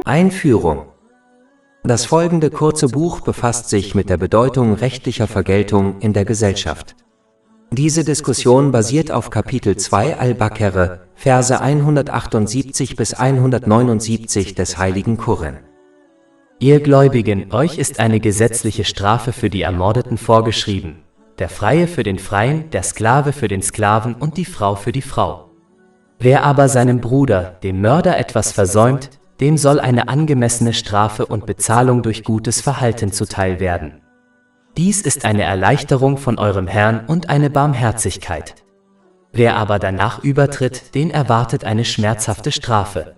Einführung. Das folgende kurze Buch befasst sich mit der Bedeutung rechtlicher Vergeltung in der Gesellschaft. Diese Diskussion basiert auf Kapitel 2 Al-Baqarah, Verse 178 bis 179 des Heiligen Koran. Ihr Gläubigen, euch ist eine gesetzliche Strafe für die Ermordeten vorgeschrieben, der Freie für den Freien, der Sklave für den Sklaven und die Frau für die Frau. Wer aber seinem Bruder, dem Mörder, etwas versäumt, dem soll eine angemessene Strafe und Bezahlung durch gutes Verhalten zuteil werden. Dies ist eine Erleichterung von eurem Herrn und eine Barmherzigkeit. Wer aber danach übertritt, den erwartet eine schmerzhafte Strafe.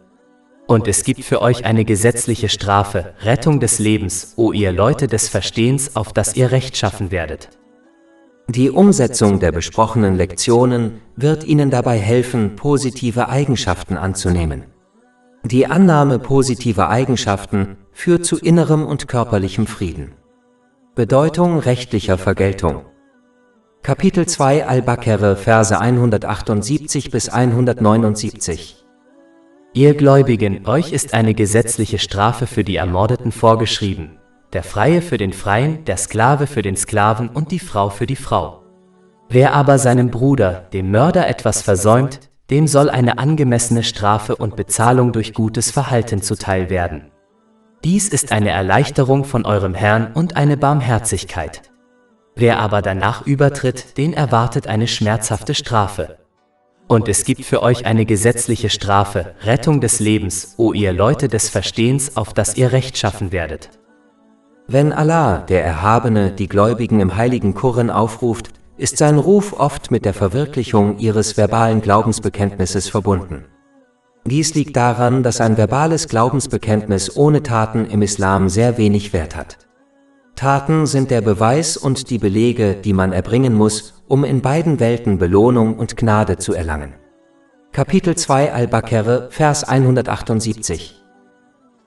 Und es gibt für euch eine gesetzliche Strafe, Rettung des Lebens, o ihr Leute des Verstehens, auf das ihr Recht schaffen werdet. Die Umsetzung der besprochenen Lektionen wird Ihnen dabei helfen, positive Eigenschaften anzunehmen. Die Annahme positiver Eigenschaften führt zu innerem und körperlichem Frieden. Bedeutung rechtlicher Vergeltung. Kapitel 2 Al-Baqarah, Verse 178 bis 179. Ihr Gläubigen, euch ist eine gesetzliche Strafe für die Ermordeten vorgeschrieben, der Freie für den Freien, der Sklave für den Sklaven und die Frau für die Frau. Wer aber seinem Bruder, dem Mörder, etwas versäumt, dem soll eine angemessene Strafe und Bezahlung durch gutes Verhalten zuteil werden. Dies ist eine Erleichterung von eurem Herrn und eine Barmherzigkeit. Wer aber danach übertritt, den erwartet eine schmerzhafte Strafe. Und es gibt für euch eine gesetzliche Strafe, Rettung des Lebens, o ihr Leute des Verstehens, auf das ihr Recht schaffen werdet. Wenn Allah, der Erhabene, die Gläubigen im Heiligen Koran aufruft, ist sein Ruf oft mit der Verwirklichung ihres verbalen Glaubensbekenntnisses verbunden. Dies liegt daran, dass ein verbales Glaubensbekenntnis ohne Taten im Islam sehr wenig Wert hat. Taten sind der Beweis und die Belege, die man erbringen muss, um in beiden Welten Belohnung und Gnade zu erlangen. Kapitel 2 Al-Baqarah, Vers 178.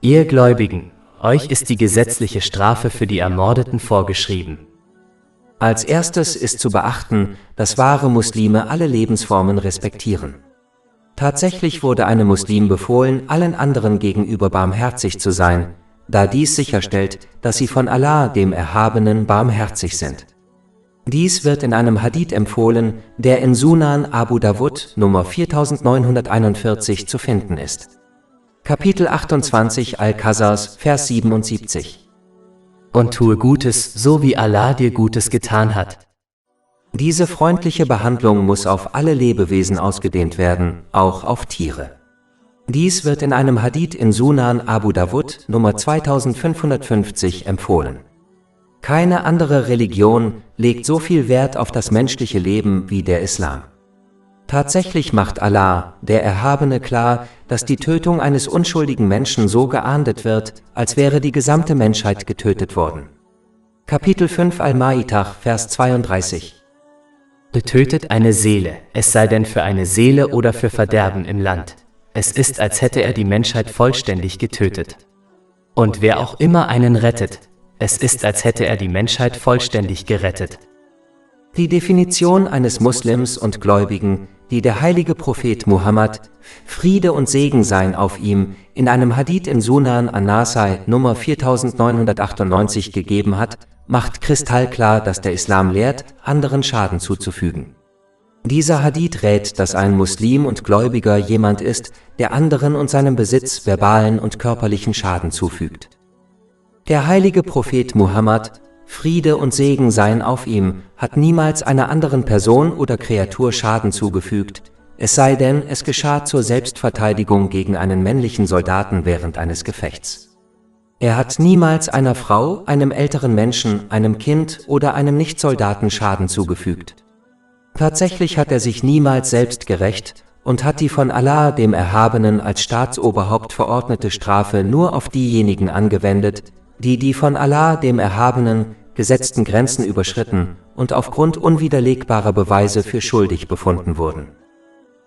Ihr Gläubigen, euch ist die gesetzliche Strafe für die Ermordeten vorgeschrieben. Als erstes ist zu beachten, dass wahre Muslime alle Lebensformen respektieren. Tatsächlich wurde einem Muslim befohlen, allen anderen gegenüber barmherzig zu sein, da dies sicherstellt, dass sie von Allah, dem Erhabenen, barmherzig sind. Dies wird in einem Hadith empfohlen, der in Sunan Abu Dawud Nummer 4941 zu finden ist. Kapitel 28 Al-Qasas, Vers 77. Und tue Gutes, so wie Allah dir Gutes getan hat. Diese freundliche Behandlung muss auf alle Lebewesen ausgedehnt werden, auch auf Tiere. Dies wird in einem Hadith in Sunan Abu Dawud Nummer 2550 empfohlen. Keine andere Religion legt so viel Wert auf das menschliche Leben wie der Islam. Tatsächlich macht Allah, der Erhabene, klar, dass die Tötung eines unschuldigen Menschen so geahndet wird, als wäre die gesamte Menschheit getötet worden. Kapitel 5 Al-Ma'idah, Vers 32. Betötet eine Seele, es sei denn für eine Seele oder für Verderben im Land. Es ist, als hätte er die Menschheit vollständig getötet. Und wer auch immer einen rettet, es ist, als hätte er die Menschheit vollständig gerettet. Die Definition eines Muslims und Gläubigen, die der heilige Prophet Muhammad, Friede und Segen seien auf ihm, in einem Hadith in Sunan an-Nasai Nummer 4998 gegeben hat, macht kristallklar, dass der Islam lehrt, anderen Schaden zuzufügen. Dieser Hadith rät, dass ein Muslim und Gläubiger jemand ist, der anderen und seinem Besitz verbalen und körperlichen Schaden zufügt. Der heilige Prophet Muhammad, Friede und Segen seien auf ihm, hat niemals einer anderen Person oder Kreatur Schaden zugefügt, es sei denn, es geschah zur Selbstverteidigung gegen einen männlichen Soldaten während eines Gefechts. Er hat niemals einer Frau, einem älteren Menschen, einem Kind oder einem Nichtsoldaten Schaden zugefügt. Tatsächlich hat er sich niemals selbst gerächt und hat die von Allah, dem Erhabenen, als Staatsoberhaupt verordnete Strafe nur auf diejenigen angewendet, die von Allah, dem Erhabenen, gesetzten Grenzen überschritten und aufgrund unwiderlegbarer Beweise für schuldig befunden wurden.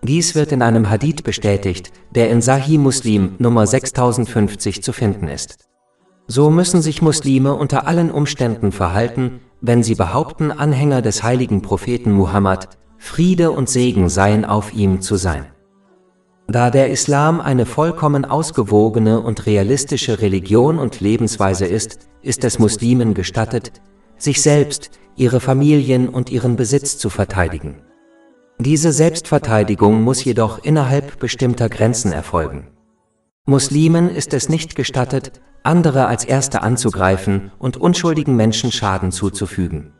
Dies wird in einem Hadith bestätigt, der in Sahih Muslim Nummer 6050 zu finden ist. So müssen sich Muslime unter allen Umständen verhalten, wenn sie behaupten, Anhänger des heiligen Propheten Muhammad, Friede und Segen seien auf ihm, zu sein. Da der Islam eine vollkommen ausgewogene und realistische Religion und Lebensweise ist, ist es Muslimen gestattet, sich selbst, ihre Familien und ihren Besitz zu verteidigen. Diese Selbstverteidigung muss jedoch innerhalb bestimmter Grenzen erfolgen. Muslimen ist es nicht gestattet, andere als Erste anzugreifen und unschuldigen Menschen Schaden zuzufügen.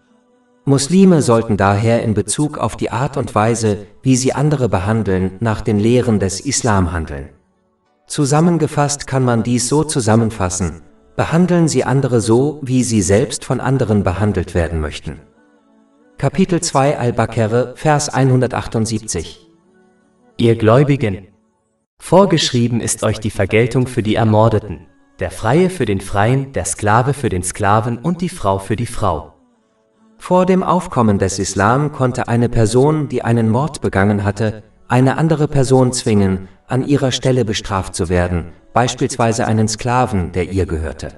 Muslime sollten daher in Bezug auf die Art und Weise, wie sie andere behandeln, nach den Lehren des Islam handeln. Zusammengefasst kann man dies so zusammenfassen: Behandeln Sie andere so, wie Sie selbst von anderen behandelt werden möchten. Kapitel 2 Al-Baqarah, Vers 178. Ihr Gläubigen, vorgeschrieben ist euch die Vergeltung für die Ermordeten, der Freie für den Freien, der Sklave für den Sklaven und die Frau für die Frau. Vor dem Aufkommen des Islam konnte eine Person, die einen Mord begangen hatte, eine andere Person zwingen, an ihrer Stelle bestraft zu werden, beispielsweise einen Sklaven, der ihr gehörte.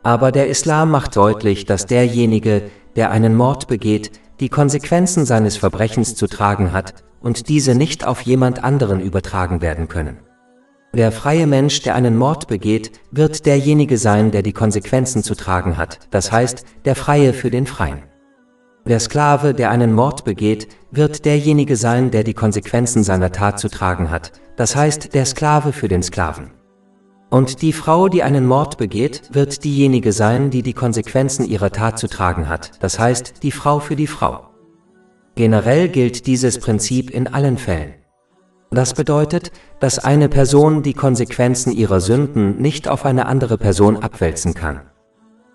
Aber der Islam macht deutlich, dass derjenige, der einen Mord begeht, die Konsequenzen seines Verbrechens zu tragen hat und diese nicht auf jemand anderen übertragen werden können. Der freie Mensch, der einen Mord begeht, wird derjenige sein, der die Konsequenzen zu tragen hat, das heißt, der Freie für den Freien. Der Sklave, der einen Mord begeht, wird derjenige sein, der die Konsequenzen seiner Tat zu tragen hat, das heißt, der Sklave für den Sklaven. Und die Frau, die einen Mord begeht, wird diejenige sein, die die Konsequenzen ihrer Tat zu tragen hat, das heißt, die Frau für die Frau. Generell gilt dieses Prinzip in allen Fällen. Das bedeutet, dass eine Person die Konsequenzen ihrer Sünden nicht auf eine andere Person abwälzen kann.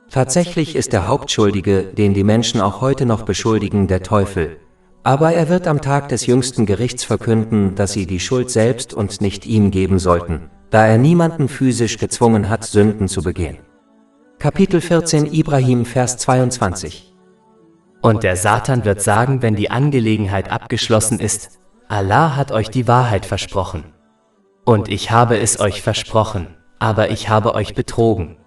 Tatsächlich ist der Hauptschuldige, den die Menschen auch heute noch beschuldigen, der Teufel. Aber er wird am Tag des jüngsten Gerichts verkünden, dass sie die Schuld selbst und nicht ihm geben sollten, da er niemanden physisch gezwungen hat, Sünden zu begehen. Kapitel 14 Ibrahim, Vers 22. Und der Satan wird sagen, wenn die Angelegenheit abgeschlossen ist: Allah hat euch die Wahrheit versprochen. Und ich habe es euch versprochen, aber ich habe euch betrogen.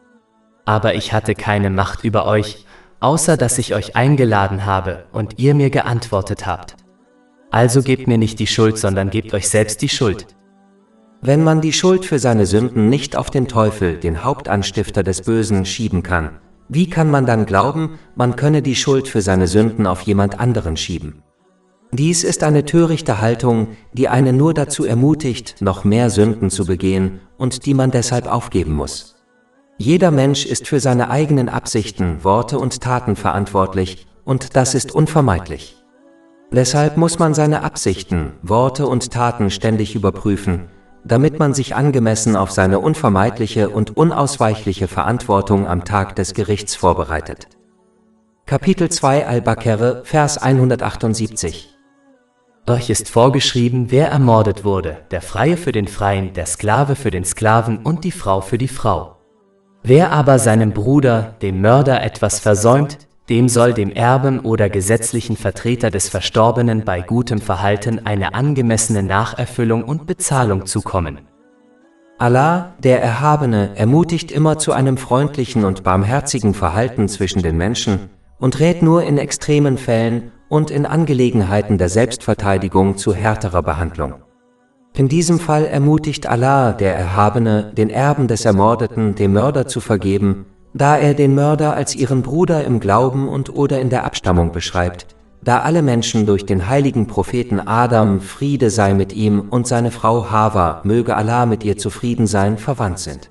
Aber ich hatte keine Macht über euch, außer dass ich euch eingeladen habe und ihr mir geantwortet habt. Also gebt mir nicht die Schuld, sondern gebt euch selbst die Schuld. Wenn man die Schuld für seine Sünden nicht auf den Teufel, den Hauptanstifter des Bösen, schieben kann, wie kann man dann glauben, man könne die Schuld für seine Sünden auf jemand anderen schieben? Dies ist eine törichte Haltung, die einen nur dazu ermutigt, noch mehr Sünden zu begehen und die man deshalb aufgeben muss. Jeder Mensch ist für seine eigenen Absichten, Worte und Taten verantwortlich, und das ist unvermeidlich. Deshalb muss man seine Absichten, Worte und Taten ständig überprüfen, damit man sich angemessen auf seine unvermeidliche und unausweichliche Verantwortung am Tag des Gerichts vorbereitet. Kapitel 2 Al-Baqarah, Vers 178. Euch ist vorgeschrieben, wer ermordet wurde, der Freie für den Freien, der Sklave für den Sklaven und die Frau für die Frau. Wer aber seinem Bruder, dem Mörder, etwas versäumt, dem soll dem Erben oder gesetzlichen Vertreter des Verstorbenen bei gutem Verhalten eine angemessene Nacherfüllung und Bezahlung zukommen. Allah, der Erhabene, ermutigt immer zu einem freundlichen und barmherzigen Verhalten zwischen den Menschen und rät nur in extremen Fällen und in Angelegenheiten der Selbstverteidigung zu härterer Behandlung. In diesem Fall ermutigt Allah, der Erhabene, den Erben des Ermordeten, dem Mörder zu vergeben, da er den Mörder als ihren Bruder im Glauben und oder in der Abstammung beschreibt, da alle Menschen durch den heiligen Propheten Adam, Friede sei mit ihm, und seine Frau Hawa, möge Allah mit ihr zufrieden sein, verwandt sind.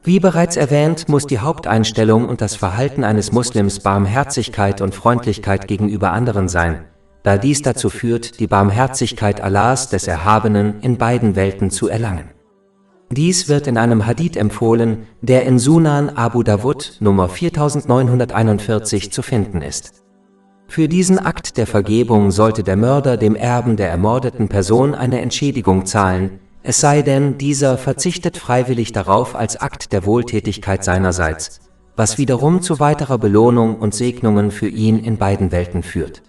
Wie bereits erwähnt, muss die Haupteinstellung und das Verhalten eines Muslims Barmherzigkeit und Freundlichkeit gegenüber anderen sein, da dies dazu führt, die Barmherzigkeit Allahs, des Erhabenen, in beiden Welten zu erlangen. Dies wird in einem Hadith empfohlen, der in Sunan Abu Dawud Nummer 4941 zu finden ist. Für diesen Akt der Vergebung sollte der Mörder dem Erben der ermordeten Person eine Entschädigung zahlen, es sei denn, dieser verzichtet freiwillig darauf als Akt der Wohltätigkeit seinerseits, was wiederum zu weiterer Belohnung und Segnungen für ihn in beiden Welten führt.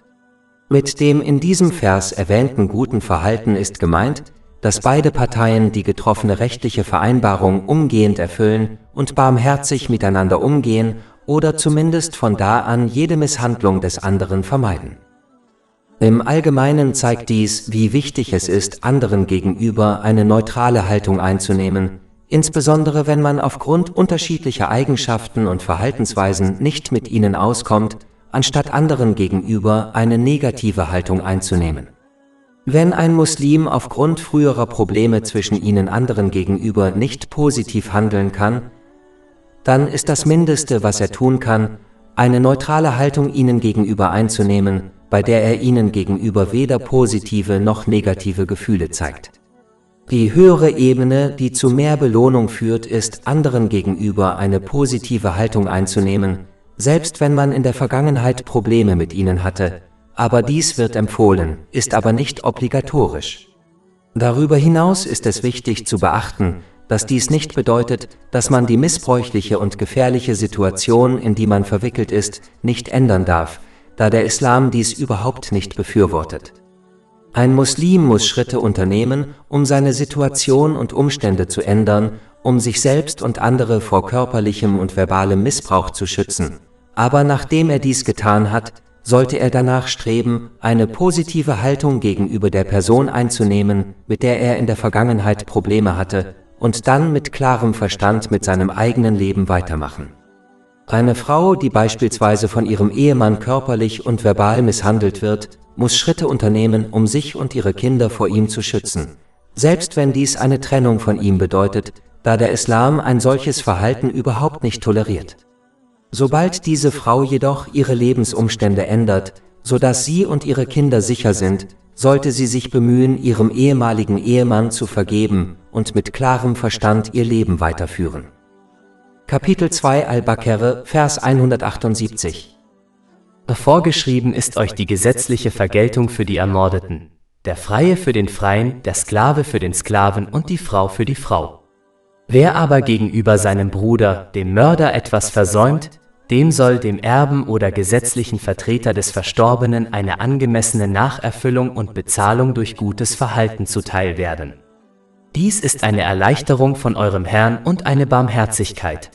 Mit dem in diesem Vers erwähnten guten Verhalten ist gemeint, dass beide Parteien die getroffene rechtliche Vereinbarung umgehend erfüllen und barmherzig miteinander umgehen oder zumindest von da an jede Misshandlung des anderen vermeiden. Im Allgemeinen zeigt dies, wie wichtig es ist, anderen gegenüber eine neutrale Haltung einzunehmen, insbesondere wenn man aufgrund unterschiedlicher Eigenschaften und Verhaltensweisen nicht mit ihnen auskommt, anstatt anderen gegenüber eine negative Haltung einzunehmen. Wenn ein Muslim aufgrund früherer Probleme zwischen ihnen anderen gegenüber nicht positiv handeln kann, dann ist das Mindeste, was er tun kann, eine neutrale Haltung ihnen gegenüber einzunehmen, bei der er ihnen gegenüber weder positive noch negative Gefühle zeigt. Die höhere Ebene, die zu mehr Belohnung führt, ist, anderen gegenüber eine positive Haltung einzunehmen, selbst wenn man in der Vergangenheit Probleme mit ihnen hatte, aber dies wird empfohlen, ist aber nicht obligatorisch. Darüber hinaus ist es wichtig zu beachten, dass dies nicht bedeutet, dass man die missbräuchliche und gefährliche Situation, in die man verwickelt ist, nicht ändern darf, da der Islam dies überhaupt nicht befürwortet. Ein Muslim muss Schritte unternehmen, um seine Situation und Umstände zu ändern, um sich selbst und andere vor körperlichem und verbalem Missbrauch zu schützen. Aber nachdem er dies getan hat, sollte er danach streben, eine positive Haltung gegenüber der Person einzunehmen, mit der er in der Vergangenheit Probleme hatte, und dann mit klarem Verstand mit seinem eigenen Leben weitermachen. Eine Frau, die beispielsweise von ihrem Ehemann körperlich und verbal misshandelt wird, muss Schritte unternehmen, um sich und ihre Kinder vor ihm zu schützen, selbst wenn dies eine Trennung von ihm bedeutet, da der Islam ein solches Verhalten überhaupt nicht toleriert. Sobald diese Frau jedoch ihre Lebensumstände ändert, sodass sie und ihre Kinder sicher sind, sollte sie sich bemühen, ihrem ehemaligen Ehemann zu vergeben und mit klarem Verstand ihr Leben weiterführen. Kapitel 2 Al-Baqarah, Vers 178. Vorgeschrieben ist euch die gesetzliche Vergeltung für die Ermordeten, der Freie für den Freien, der Sklave für den Sklaven und die Frau für die Frau. Wer aber gegenüber seinem Bruder, dem Mörder, etwas versäumt, dem soll dem Erben oder gesetzlichen Vertreter des Verstorbenen eine angemessene Nacherfüllung und Bezahlung durch gutes Verhalten zuteil werden. Dies ist eine Erleichterung von eurem Herrn und eine Barmherzigkeit.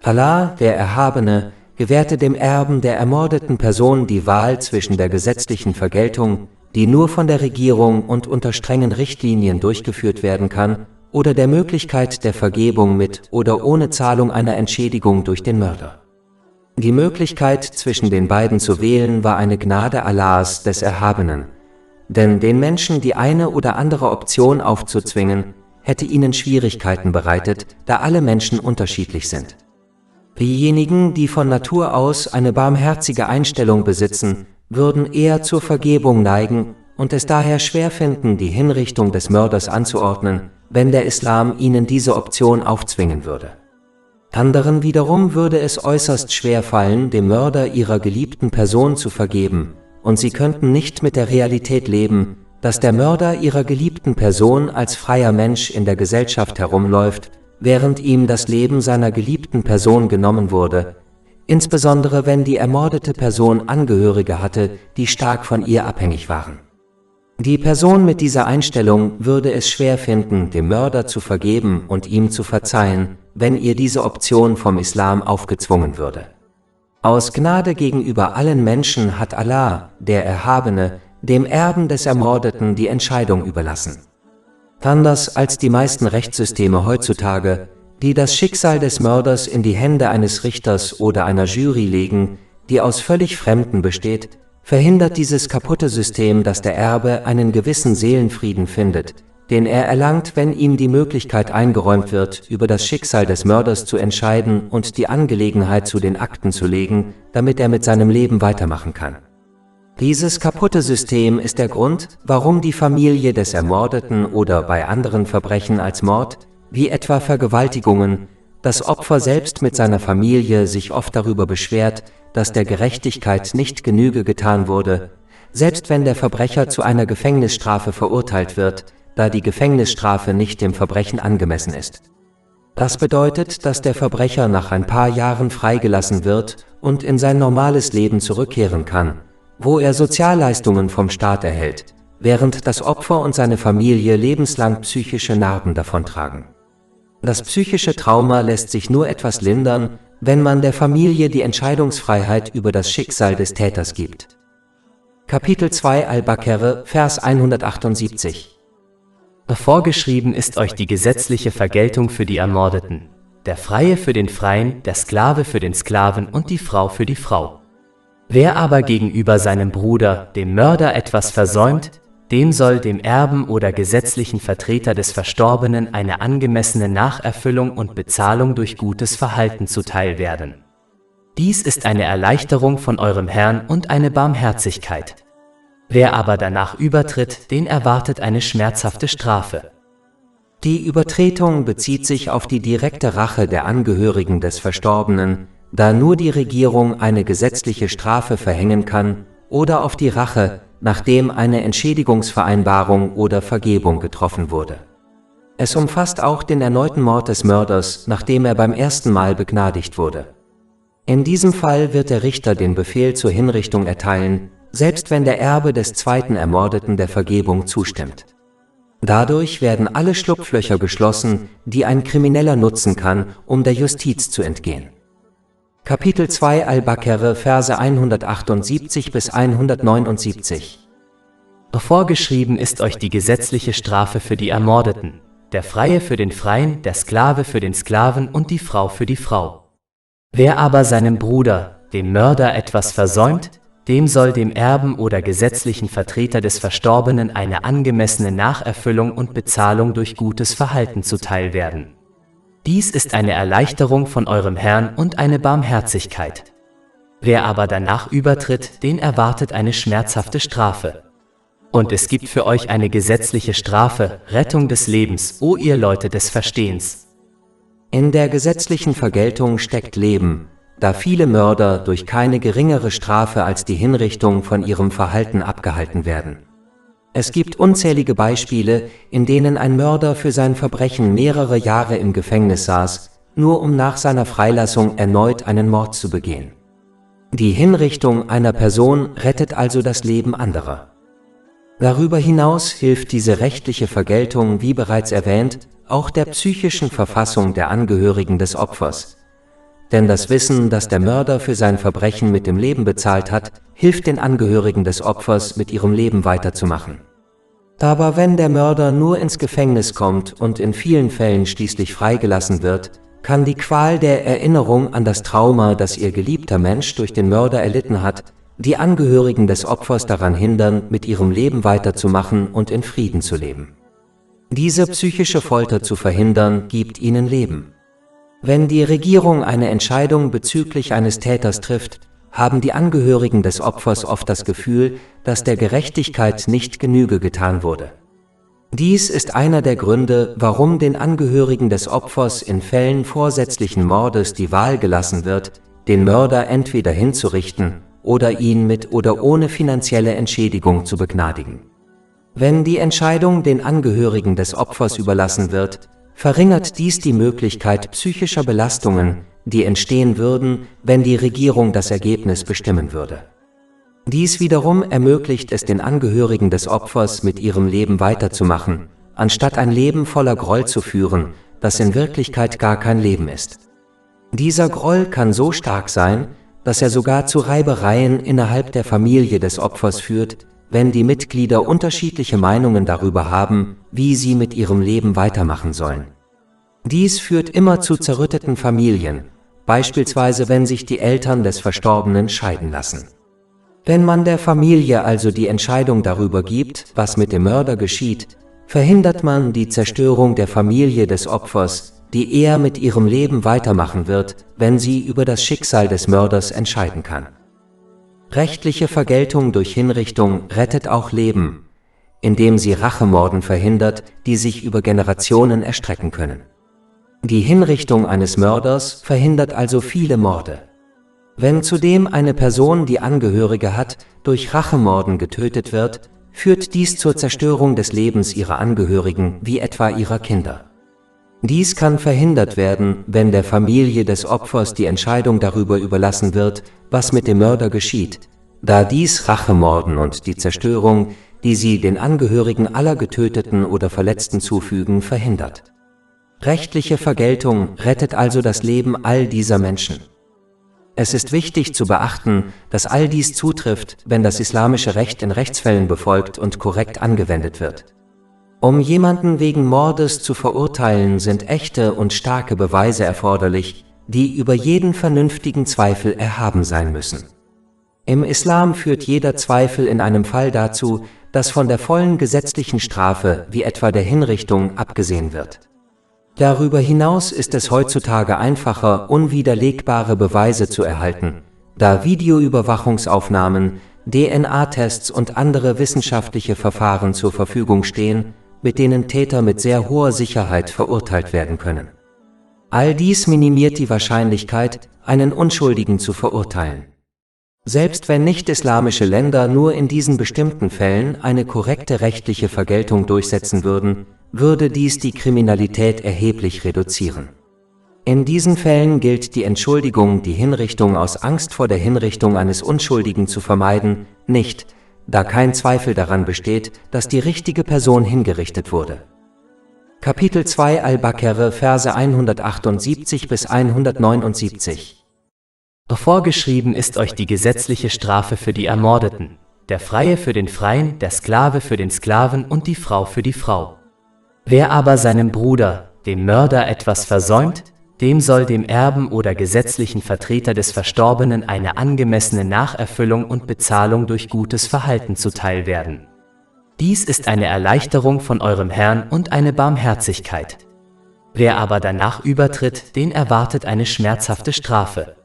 Allah, der Erhabene, gewährte dem Erben der ermordeten Person die Wahl zwischen der gesetzlichen Vergeltung, die nur von der Regierung und unter strengen Richtlinien durchgeführt werden kann, oder der Möglichkeit der Vergebung mit oder ohne Zahlung einer Entschädigung durch den Mörder. Die Möglichkeit, zwischen den beiden zu wählen, war eine Gnade Allahs, des Erhabenen, denn den Menschen die eine oder andere Option aufzuzwingen, hätte ihnen Schwierigkeiten bereitet, da alle Menschen unterschiedlich sind. Diejenigen, die von Natur aus eine barmherzige Einstellung besitzen, würden eher zur Vergebung neigen und es daher schwer finden, die Hinrichtung des Mörders anzuordnen, wenn der Islam ihnen diese Option aufzwingen würde. Anderen wiederum würde es äußerst schwer fallen, dem Mörder ihrer geliebten Person zu vergeben, und sie könnten nicht mit der Realität leben, dass der Mörder ihrer geliebten Person als freier Mensch in der Gesellschaft herumläuft, während ihm das Leben seiner geliebten Person genommen wurde, insbesondere wenn die ermordete Person Angehörige hatte, die stark von ihr abhängig waren. Die Person mit dieser Einstellung würde es schwer finden, dem Mörder zu vergeben und ihm zu verzeihen, wenn ihr diese Option vom Islam aufgezwungen würde. Aus Gnade gegenüber allen Menschen hat Allah, der Erhabene, dem Erben des Ermordeten die Entscheidung überlassen. Anders als die meisten Rechtssysteme heutzutage, die das Schicksal des Mörders in die Hände eines Richters oder einer Jury legen, die aus völlig Fremden besteht, verhindert dieses kaputte System, dass der Erbe einen gewissen Seelenfrieden findet, den er erlangt, wenn ihm die Möglichkeit eingeräumt wird, über das Schicksal des Mörders zu entscheiden und die Angelegenheit zu den Akten zu legen, damit er mit seinem Leben weitermachen kann. Dieses kaputte System ist der Grund, warum die Familie des Ermordeten oder bei anderen Verbrechen als Mord, wie etwa Vergewaltigungen, das Opfer selbst mit seiner Familie sich oft darüber beschwert, dass der Gerechtigkeit nicht Genüge getan wurde, selbst wenn der Verbrecher zu einer Gefängnisstrafe verurteilt wird, da die Gefängnisstrafe nicht dem Verbrechen angemessen ist. Das bedeutet, dass der Verbrecher nach ein paar Jahren freigelassen wird und in sein normales Leben zurückkehren kann, wo er Sozialleistungen vom Staat erhält, während das Opfer und seine Familie lebenslang psychische Narben davontragen. Das psychische Trauma lässt sich nur etwas lindern, wenn man der Familie die Entscheidungsfreiheit über das Schicksal des Täters gibt. Kapitel 2 Al-Baqarah, Vers 178. Vorgeschrieben ist euch die gesetzliche Vergeltung für die Ermordeten, der Freie für den Freien, der Sklave für den Sklaven und die Frau für die Frau. Wer aber gegenüber seinem Bruder, dem Mörder, etwas versäumt, dem soll dem Erben oder gesetzlichen Vertreter des Verstorbenen eine angemessene Nacherfüllung und Bezahlung durch gutes Verhalten zuteil werden. Dies ist eine Erleichterung von eurem Herrn und eine Barmherzigkeit. Wer aber danach übertritt, den erwartet eine schmerzhafte Strafe. Die Übertretung bezieht sich auf die direkte Rache der Angehörigen des Verstorbenen, da nur die Regierung eine gesetzliche Strafe verhängen kann, oder auf die Rache, nachdem eine Entschädigungsvereinbarung oder Vergebung getroffen wurde. Es umfasst auch den erneuten Mord des Mörders, nachdem er beim ersten Mal begnadigt wurde. In diesem Fall wird der Richter den Befehl zur Hinrichtung erteilen, selbst wenn der Erbe des zweiten Ermordeten der Vergebung zustimmt. Dadurch werden alle Schlupflöcher geschlossen, die ein Krimineller nutzen kann, um der Justiz zu entgehen. Kapitel 2 Al-Baqarah, Verse 178 bis 179. Vorgeschrieben ist euch die gesetzliche Strafe für die Ermordeten, der Freie für den Freien, der Sklave für den Sklaven und die Frau für die Frau. Wer aber seinem Bruder, dem Mörder, etwas versäumt, dem soll dem Erben oder gesetzlichen Vertreter des Verstorbenen eine angemessene Nacherfüllung und Bezahlung durch gutes Verhalten zuteil werden. Dies ist eine Erleichterung von eurem Herrn und eine Barmherzigkeit. Wer aber danach übertritt, den erwartet eine schmerzhafte Strafe. Und es gibt für euch eine gesetzliche Strafe, Rettung des Lebens, o ihr Leute des Verstehens. In der gesetzlichen Vergeltung steckt Leben, da viele Mörder durch keine geringere Strafe als die Hinrichtung von ihrem Verhalten abgehalten werden. Es gibt unzählige Beispiele, in denen ein Mörder für sein Verbrechen mehrere Jahre im Gefängnis saß, nur um nach seiner Freilassung erneut einen Mord zu begehen. Die Hinrichtung einer Person rettet also das Leben anderer. Darüber hinaus hilft diese rechtliche Vergeltung, wie bereits erwähnt, auch der psychischen Verfassung der Angehörigen des Opfers. Denn das Wissen, dass der Mörder für sein Verbrechen mit dem Leben bezahlt hat, hilft den Angehörigen des Opfers, mit ihrem Leben weiterzumachen. Aber wenn der Mörder nur ins Gefängnis kommt und in vielen Fällen schließlich freigelassen wird, kann die Qual der Erinnerung an das Trauma, das ihr geliebter Mensch durch den Mörder erlitten hat, die Angehörigen des Opfers daran hindern, mit ihrem Leben weiterzumachen und in Frieden zu leben. Diese psychische Folter zu verhindern, gibt ihnen Leben. Wenn die Regierung eine Entscheidung bezüglich eines Täters trifft, haben die Angehörigen des Opfers oft das Gefühl, dass der Gerechtigkeit nicht Genüge getan wurde. Dies ist einer der Gründe, warum den Angehörigen des Opfers in Fällen vorsätzlichen Mordes die Wahl gelassen wird, den Mörder entweder hinzurichten oder ihn mit oder ohne finanzielle Entschädigung zu begnadigen. Wenn die Entscheidung den Angehörigen des Opfers überlassen wird, verringert dies die Möglichkeit psychischer Belastungen, die entstehen würden, wenn die Regierung das Ergebnis bestimmen würde. Dies wiederum ermöglicht es den Angehörigen des Opfers, mit ihrem Leben weiterzumachen, anstatt ein Leben voller Groll zu führen, das in Wirklichkeit gar kein Leben ist. Dieser Groll kann so stark sein, dass er sogar zu Reibereien innerhalb der Familie des Opfers führt, wenn die Mitglieder unterschiedliche Meinungen darüber haben, wie sie mit ihrem Leben weitermachen sollen. Dies führt immer zu zerrütteten Familien, beispielsweise wenn sich die Eltern des Verstorbenen scheiden lassen. Wenn man der Familie also die Entscheidung darüber gibt, was mit dem Mörder geschieht, verhindert man die Zerstörung der Familie des Opfers, die eher mit ihrem Leben weitermachen wird, wenn sie über das Schicksal des Mörders entscheiden kann. Rechtliche Vergeltung durch Hinrichtung rettet auch Leben, indem sie Rachemorden verhindert, die sich über Generationen erstrecken können. Die Hinrichtung eines Mörders verhindert also viele Morde. Wenn zudem eine Person, die Angehörige hat, durch Rachemorden getötet wird, führt dies zur Zerstörung des Lebens ihrer Angehörigen, wie etwa ihrer Kinder. Dies kann verhindert werden, wenn der Familie des Opfers die Entscheidung darüber überlassen wird, was mit dem Mörder geschieht, da dies Rachemorden und die Zerstörung, die sie den Angehörigen aller Getöteten oder Verletzten zufügen, verhindert. Rechtliche Vergeltung rettet also das Leben all dieser Menschen. Es ist wichtig zu beachten, dass all dies zutrifft, wenn das islamische Recht in Rechtsfällen befolgt und korrekt angewendet wird. Um jemanden wegen Mordes zu verurteilen, sind echte und starke Beweise erforderlich, die über jeden vernünftigen Zweifel erhaben sein müssen. Im Islam führt jeder Zweifel in einem Fall dazu, dass von der vollen gesetzlichen Strafe, wie etwa der Hinrichtung, abgesehen wird. Darüber hinaus ist es heutzutage einfacher, unwiderlegbare Beweise zu erhalten, da Videoüberwachungsaufnahmen, DNA-Tests und andere wissenschaftliche Verfahren zur Verfügung stehen, mit denen Täter mit sehr hoher Sicherheit verurteilt werden können. All dies minimiert die Wahrscheinlichkeit, einen Unschuldigen zu verurteilen. Selbst wenn nicht-islamische Länder nur in diesen bestimmten Fällen eine korrekte rechtliche Vergeltung durchsetzen würden, würde dies die Kriminalität erheblich reduzieren. In diesen Fällen gilt die Entschuldigung, die Hinrichtung aus Angst vor der Hinrichtung eines Unschuldigen zu vermeiden, nicht, da kein Zweifel daran besteht, dass die richtige Person hingerichtet wurde. Kapitel 2 Al-Baqarah, Verse 178 bis 179. Vorgeschrieben ist euch die gesetzliche Strafe für die Ermordeten, der Freie für den Freien, der Sklave für den Sklaven und die Frau für die Frau. Wer aber seinem Bruder, dem Mörder, etwas versäumt, dem soll dem Erben oder gesetzlichen Vertreter des Verstorbenen eine angemessene Nacherfüllung und Bezahlung durch gutes Verhalten zuteil werden. Dies ist eine Erleichterung von eurem Herrn und eine Barmherzigkeit. Wer aber danach übertritt, den erwartet eine schmerzhafte Strafe.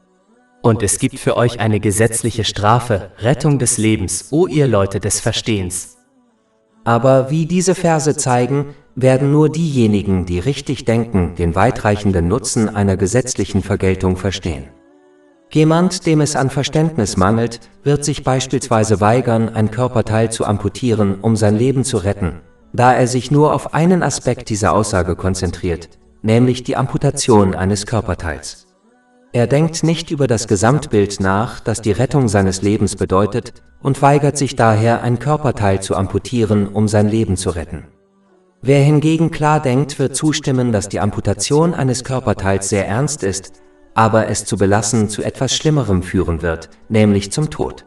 Und es gibt für euch eine gesetzliche Strafe, Rettung des Lebens, o ihr Leute des Verstehens. Aber wie diese Verse zeigen, werden nur diejenigen, die richtig denken, den weitreichenden Nutzen einer gesetzlichen Vergeltung verstehen. Jemand, dem es an Verständnis mangelt, wird sich beispielsweise weigern, ein Körperteil zu amputieren, um sein Leben zu retten, da er sich nur auf einen Aspekt dieser Aussage konzentriert, nämlich die Amputation eines Körperteils. Er denkt nicht über das Gesamtbild nach, das die Rettung seines Lebens bedeutet, und weigert sich daher, ein Körperteil zu amputieren, um sein Leben zu retten. Wer hingegen klar denkt, wird zustimmen, dass die Amputation eines Körperteils sehr ernst ist, aber es zu belassen zu etwas Schlimmerem führen wird, nämlich zum Tod.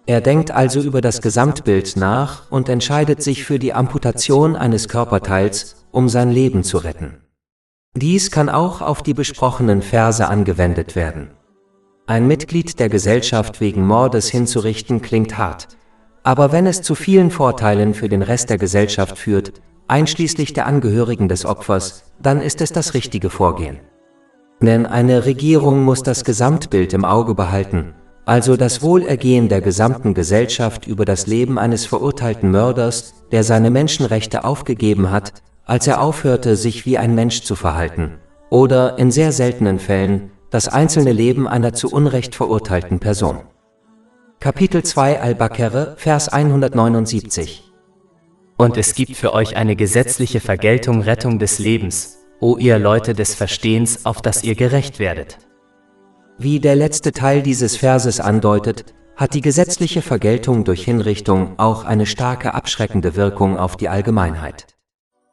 Er denkt also über das Gesamtbild nach und entscheidet sich für die Amputation eines Körperteils, um sein Leben zu retten. Dies kann auch auf die besprochenen Verse angewendet werden. Ein Mitglied der Gesellschaft wegen Mordes hinzurichten klingt hart, aber wenn es zu vielen Vorteilen für den Rest der Gesellschaft führt, einschließlich der Angehörigen des Opfers, dann ist es das richtige Vorgehen. Denn eine Regierung muss das Gesamtbild im Auge behalten, also das Wohlergehen der gesamten Gesellschaft über das Leben eines verurteilten Mörders, der seine Menschenrechte aufgegeben hat, als er aufhörte, sich wie ein Mensch zu verhalten, oder in sehr seltenen Fällen das einzelne Leben einer zu Unrecht verurteilten Person. Kapitel 2 Al-Baqarah, Vers 179. Und es gibt für euch eine gesetzliche Vergeltung, Rettung des Lebens, o ihr Leute des Verstehens, auf das ihr gerecht werdet. Wie der letzte Teil dieses Verses andeutet, hat die gesetzliche Vergeltung durch Hinrichtung auch eine starke abschreckende Wirkung auf die Allgemeinheit.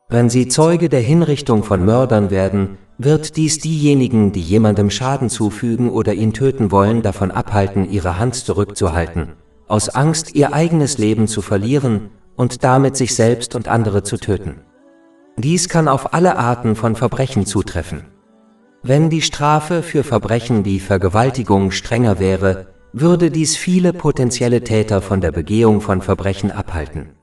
Wenn sie Zeuge der Hinrichtung von Mördern werden, wird dies diejenigen, die jemandem Schaden zufügen oder ihn töten wollen, davon abhalten, ihre Hand zurückzuhalten, aus Angst, ihr eigenes Leben zu verlieren und damit sich selbst und andere zu töten. Dies kann auf alle Arten von Verbrechen zutreffen. Wenn die Strafe für Verbrechen wie Vergewaltigung strenger wäre, würde dies viele potenzielle Täter von der Begehung von Verbrechen abhalten.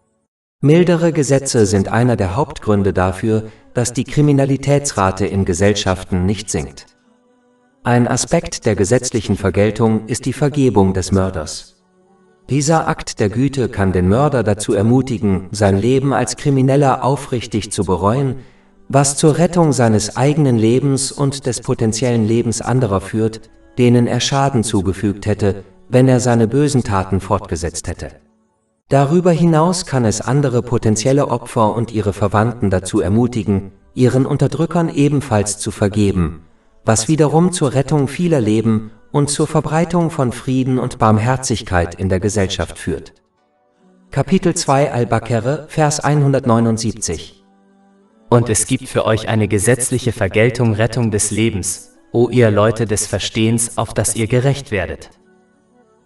Mildere Gesetze sind einer der Hauptgründe dafür, dass die Kriminalitätsrate in Gesellschaften nicht sinkt. Ein Aspekt der gesetzlichen Vergeltung ist die Vergebung des Mörders. Dieser Akt der Güte kann den Mörder dazu ermutigen, sein Leben als Krimineller aufrichtig zu bereuen, was zur Rettung seines eigenen Lebens und des potenziellen Lebens anderer führt, denen er Schaden zugefügt hätte, wenn er seine bösen Taten fortgesetzt hätte. Darüber hinaus kann es andere potenzielle Opfer und ihre Verwandten dazu ermutigen, ihren Unterdrückern ebenfalls zu vergeben, was wiederum zur Rettung vieler Leben und zur Verbreitung von Frieden und Barmherzigkeit in der Gesellschaft führt. Kapitel 2 Al-Baqarah, Vers 179. Und es gibt für euch eine gesetzliche Vergeltung, Rettung des Lebens, O ihr Leute des Verstehens, auf dass ihr gerecht werdet.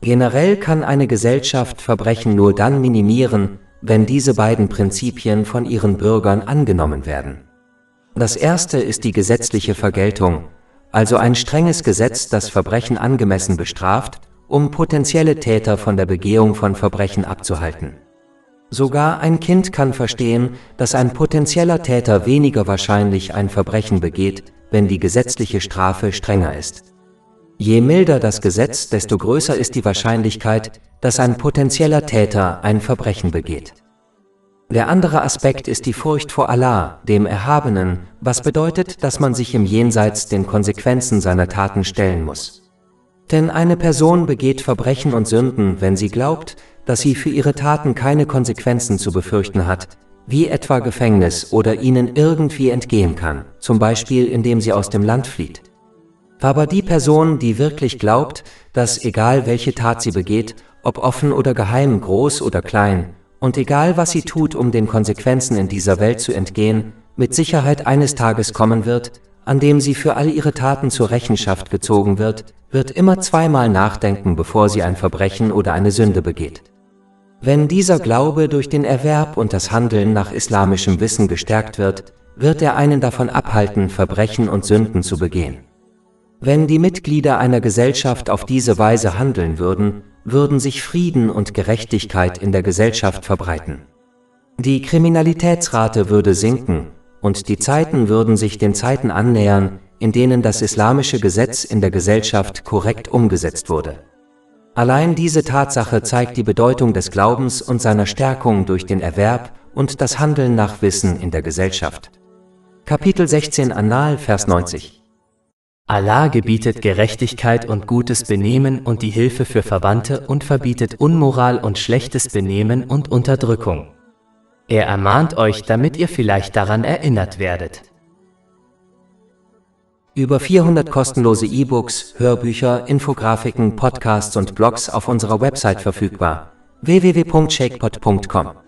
Generell kann eine Gesellschaft Verbrechen nur dann minimieren, wenn diese beiden Prinzipien von ihren Bürgern angenommen werden. Das erste ist die gesetzliche Vergeltung, also ein strenges Gesetz, das Verbrechen angemessen bestraft, um potenzielle Täter von der Begehung von Verbrechen abzuhalten. Sogar ein Kind kann verstehen, dass ein potenzieller Täter weniger wahrscheinlich ein Verbrechen begeht, wenn die gesetzliche Strafe strenger ist. Je milder das Gesetz, desto größer ist die Wahrscheinlichkeit, dass ein potenzieller Täter ein Verbrechen begeht. Der andere Aspekt ist die Furcht vor Allah, dem Erhabenen, was bedeutet, dass man sich im Jenseits den Konsequenzen seiner Taten stellen muss. Denn eine Person begeht Verbrechen und Sünden, wenn sie glaubt, dass sie für ihre Taten keine Konsequenzen zu befürchten hat, wie etwa Gefängnis oder ihnen irgendwie entgehen kann, zum Beispiel indem sie aus dem Land flieht. Aber die Person, die wirklich glaubt, dass egal welche Tat sie begeht, ob offen oder geheim, groß oder klein, und egal was sie tut, um den Konsequenzen in dieser Welt zu entgehen, mit Sicherheit eines Tages kommen wird, an dem sie für all ihre Taten zur Rechenschaft gezogen wird immer zweimal nachdenken, bevor sie ein Verbrechen oder eine Sünde begeht. Wenn dieser Glaube durch den Erwerb und das Handeln nach islamischem Wissen gestärkt wird er einen davon abhalten, Verbrechen und Sünden zu begehen. Wenn die Mitglieder einer Gesellschaft auf diese Weise handeln würden sich Frieden und Gerechtigkeit in der Gesellschaft verbreiten. Die Kriminalitätsrate würde sinken und die Zeiten würden sich den Zeiten annähern, in denen das islamische Gesetz in der Gesellschaft korrekt umgesetzt wurde. Allein diese Tatsache zeigt die Bedeutung des Glaubens und seiner Stärkung durch den Erwerb und das Handeln nach Wissen in der Gesellschaft. Kapitel 16 An-Nahl, Vers 90. Allah gebietet Gerechtigkeit und gutes Benehmen und die Hilfe für Verwandte und verbietet Unmoral und schlechtes Benehmen und Unterdrückung. Er ermahnt euch, damit ihr vielleicht daran erinnert werdet. Über 400 kostenlose E-Books, Hörbücher, Infografiken, Podcasts und Blogs auf unserer Website verfügbar: www.shaykhpot.com